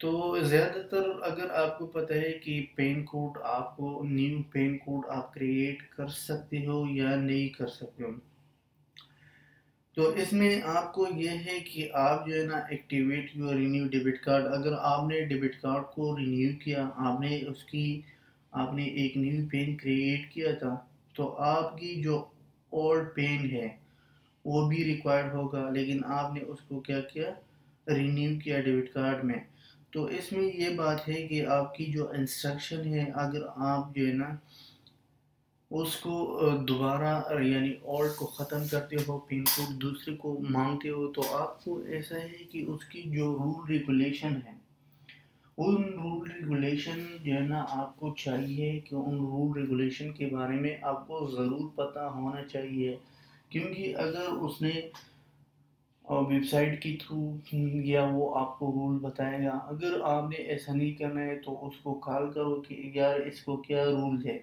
تو زیادہ تر اگر آپ کو پتہ ہے کہ پین کوڈ آپ کو نیو پین کوڈ آپ کریٹ کر سکتے ہو یا نہیں کر سکتے ہو، تو اس میں آپ کو یہ ہے کہ آپ جو ہے نا activate your renew debit card. اگر آپ نے ڈیبٹ کارڈ کو رینیو کیا، آپ نے ایک نیو پین کریٹ کیا تھا، تو آپ کی جو اولڈ پین ہے وہ بھی ریکوائرڈ ہوگا، لیکن آپ نے اس کو کیا کیا، رینیو کیا ڈیبٹ کارڈ میں. تو اس میں یہ بات ہے کہ آپ کی جو انسٹرکشن ہے، اگر آپ جو ہے نا اس کو دوبارہ یعنی اولڈ کو ختم کرتے ہو، پن کوڈ دوسرے کو مانگتے ہو، تو آپ کو ایسا ہے کہ اس کی جو رول ریگولیشن ہے، ان رول ریگولیشن جو ہے نا آپ کو چاہیے کہ ان رول ریگولیشن کے بارے میں آپ کو ضرور پتہ ہونا چاہیے. کیونکہ اگر اس نے ویب سائٹ کے تھرو یا وہ آپ کو رول بتائے گا، اگر آپ نے ایسا نہیں کرنا ہے تو اس کو کال کرو کہ یار اس کو کیا رول ہے.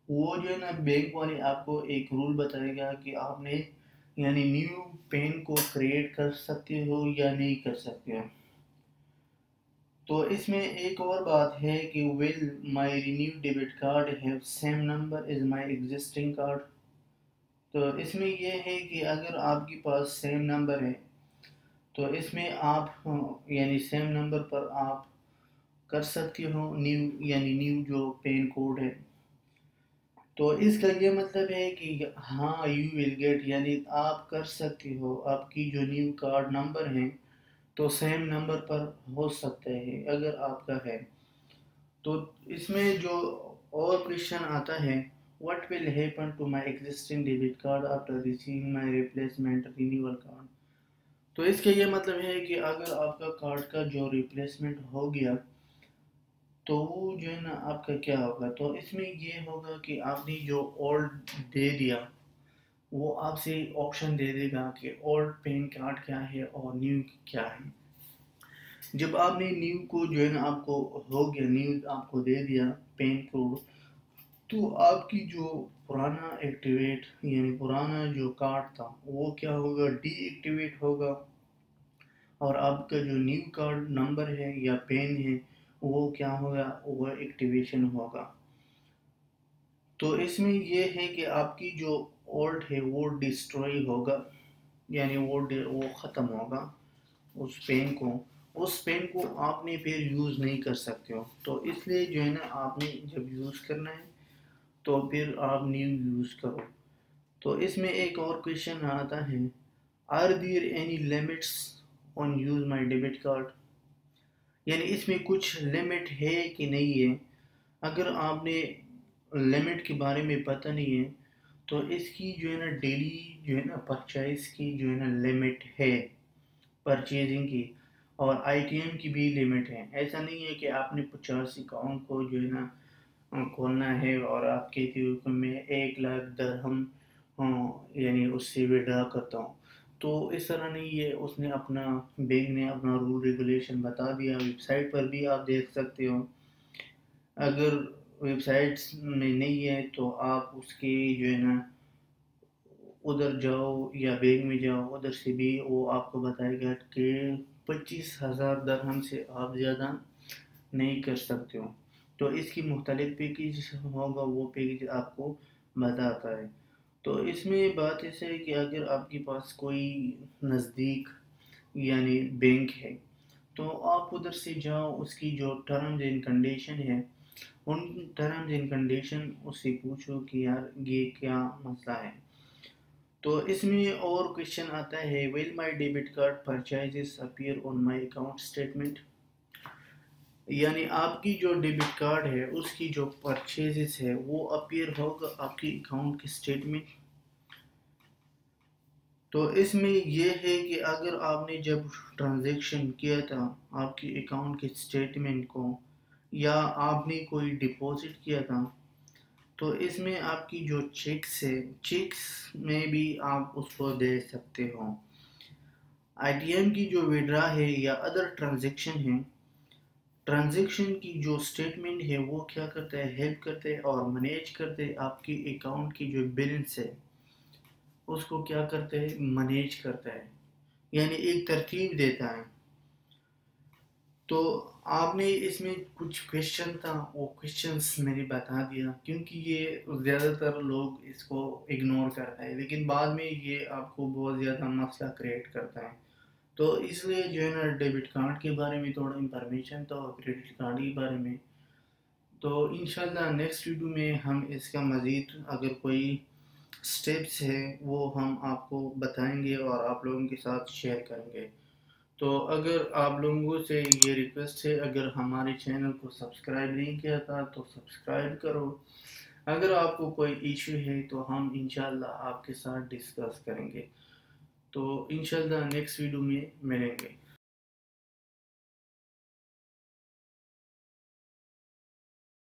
وہ جو ہے نا بینک والے آپ کو ایک رول بتائے گا کہ آپ نے یعنی نیو پین کو کریٹ کر سکتے ہو یا نہیں کر سکتے ہو. تو اس میں ایک اور بات ہے کہ will my renewed debit card have same number as my existing card. تو اس میں یہ ہے کہ اگر آپ کے پاس سیم نمبر ہے تو اس میں آپ یعنی سیم نمبر پر آپ کر سکتے ہو نیو یعنی نیو جو پین کوڈ ہے. تو اس کا یہ مطلب ہے کہ ہاں یو ول گیٹ یعنی آپ کر سکتے ہو، آپ کی جو نیو کارڈ نمبر ہے تو سیم نمبر پر ہو سکتا ہے اگر آپ کا ہے. تو اس میں جو اور کویشچن آتا ہے what will happen to my existing debit card after receiving my replacement renewal card. تو اس کا یہ مطلب ہے کہ اگر آپ کا کارڈ کا جو ریپلیسمنٹ ہو گیا تو وہ جو ہے نا آپ کا کیا ہوگا. تو اس میں یہ ہوگا کہ آپ نے جو اولڈ دے دیا وہ آپ سے آپشن دے دے گا کہ اولڈ پین کارڈ کیا ہے اور نیو کیا ہے. جب آپ نے نیو کو جو ہے نا آپ کو ہو گیا، نیو آپ کو دے دیا پین کوڈ، تو آپ کی جو پرانا ایکٹیویٹ یعنی پرانا جو کارڈ تھا وہ کیا ہوگا، ڈی ایکٹیویٹ ہوگا، اور آپ کا جو نیو کارڈ نمبر ہے یا پین ہے وہ کیا ہوگا، وہ ایکٹیویشن ہوگا. تو اس میں یہ ہے کہ آپ کی جو اولڈ ہے وہ ڈسٹروئی ہوگا، یعنی وہ ختم ہوگا. اس پین کو آپ نے پھر یوز نہیں کر سکتے ہو. تو اس لیے جو ہے نا آپ نے جب یوز کرنا ہے تو پھر آپ نیو یوز کرو. تو اس میں ایک اور کویشچن آتا ہے are there any limits on use my debit card. یعنی اس میں کچھ لمٹ ہے کہ نہیں ہے. اگر آپ نے لمٹ کے بارے میں پتہ نہیں ہے تو اس کی جو ہے نا ڈیلی جو ہے نا پرچیز کی جو ہے نا لمٹ ہے پرچیزنگ کی، اور آئی ٹی ایم کی بھی لمٹ ہے. ایسا نہیں ہے کہ آپ نے 50 اکاؤنٹ کو جو ہے نا کھولنا ہے اور آپ کہتے ہو کہ میں 1,00,000 درہم یعنی اس سے وڈرا کرتا ہوں. تو اس طرح نہیں ہے. اس نے اپنا بینک نے اپنا رول ریگولیشن بتا دیا، ویب سائٹ پر بھی آپ دیکھ سکتے ہو. اگر ویب سائٹس میں نہیں ہے تو آپ اس کے جو ہے نا ادھر جاؤ یا بینک میں جاؤ، ادھر سے بھی وہ آپ کو بتائے گا کہ 25,000 درہم سے آپ زیادہ نہیں کر سکتے ہو. تو اس کی مختلف پیکیج ہوگا، وہ پیکیج آپ کو بتاتا ہے. تو اس میں بات ایسا ہے کہ اگر آپ کے پاس کوئی نزدیک یعنی بینک ہے تو آپ ادھر سے جاؤ، اس کی جو ٹرمز اینڈ کنڈیشن ہے ان ٹرمز اینڈ کنڈیشن اس سے پوچھو کہ یار یہ کیا مسئلہ ہے. تو اس میں اور کویشچن آتا ہے will my debit card purchases appear on my account statement. یعنی آپ کی جو ڈیبٹ کارڈ ہے اس کی جو پرچیزز ہے وہ اپیئر ہوگا آپ کی اکاؤنٹ کی اسٹیٹمنٹ. تو اس میں یہ ہے کہ اگر آپ نے جب ٹرانزیکشن کیا تھا آپ کی اکاؤنٹ کی اسٹیٹمنٹ کو، یا آپ نے کوئی ڈپازٹ کیا تھا، تو اس میں آپ کی جو چیکس ہے، چیکس میں بھی آپ اس کو دے سکتے ہو. آئی ٹی ایم کی جو وڈرا ہے یا ادر ٹرانزیکشن ہے، ٹرانزیکشن کی جو سٹیٹمنٹ ہے وہ کیا کرتا ہے، ہیلپ کرتے اور منیج کرتے آپ کی اکاؤنٹ کی جو بیلنس ہے اس کو کیا کرتے ہیں، منیج کرتا ہے، یعنی ایک ترتیب دیتا ہے. تو آپ نے اس میں کچھ کویشچن تھا، وہ کویشچنس میں نے بتا دیا، کیونکہ یہ زیادہ تر لوگ اس کو اگنور کرتا ہے، لیکن بعد میں یہ آپ کو بہت زیادہ مسئلہ کریٹ کرتا ہے۔ تو اس لیے جو ہے نا ڈیبٹ کارڈ کے بارے میں تھوڑا انفارمیشن تھا اور کریڈٹ کارڈ کے بارے میں۔ تو انشاءاللہ نیکسٹ ویڈیو میں ہم اس کا مزید اگر کوئی سٹیپس ہے وہ ہم آپ کو بتائیں گے اور آپ لوگوں کے ساتھ شیئر کریں گے۔ تو اگر آپ لوگوں سے یہ ریکویسٹ ہے، اگر ہمارے چینل کو سبسکرائب نہیں کیا تھا تو سبسکرائب کرو۔ اگر آپ کو کوئی ایشو ہے تو ہم انشاءاللہ آپ کے ساتھ ڈسکس کریں گے۔ تو انشاءاللہ نیکسٹ ویڈیو میں ملیں گے۔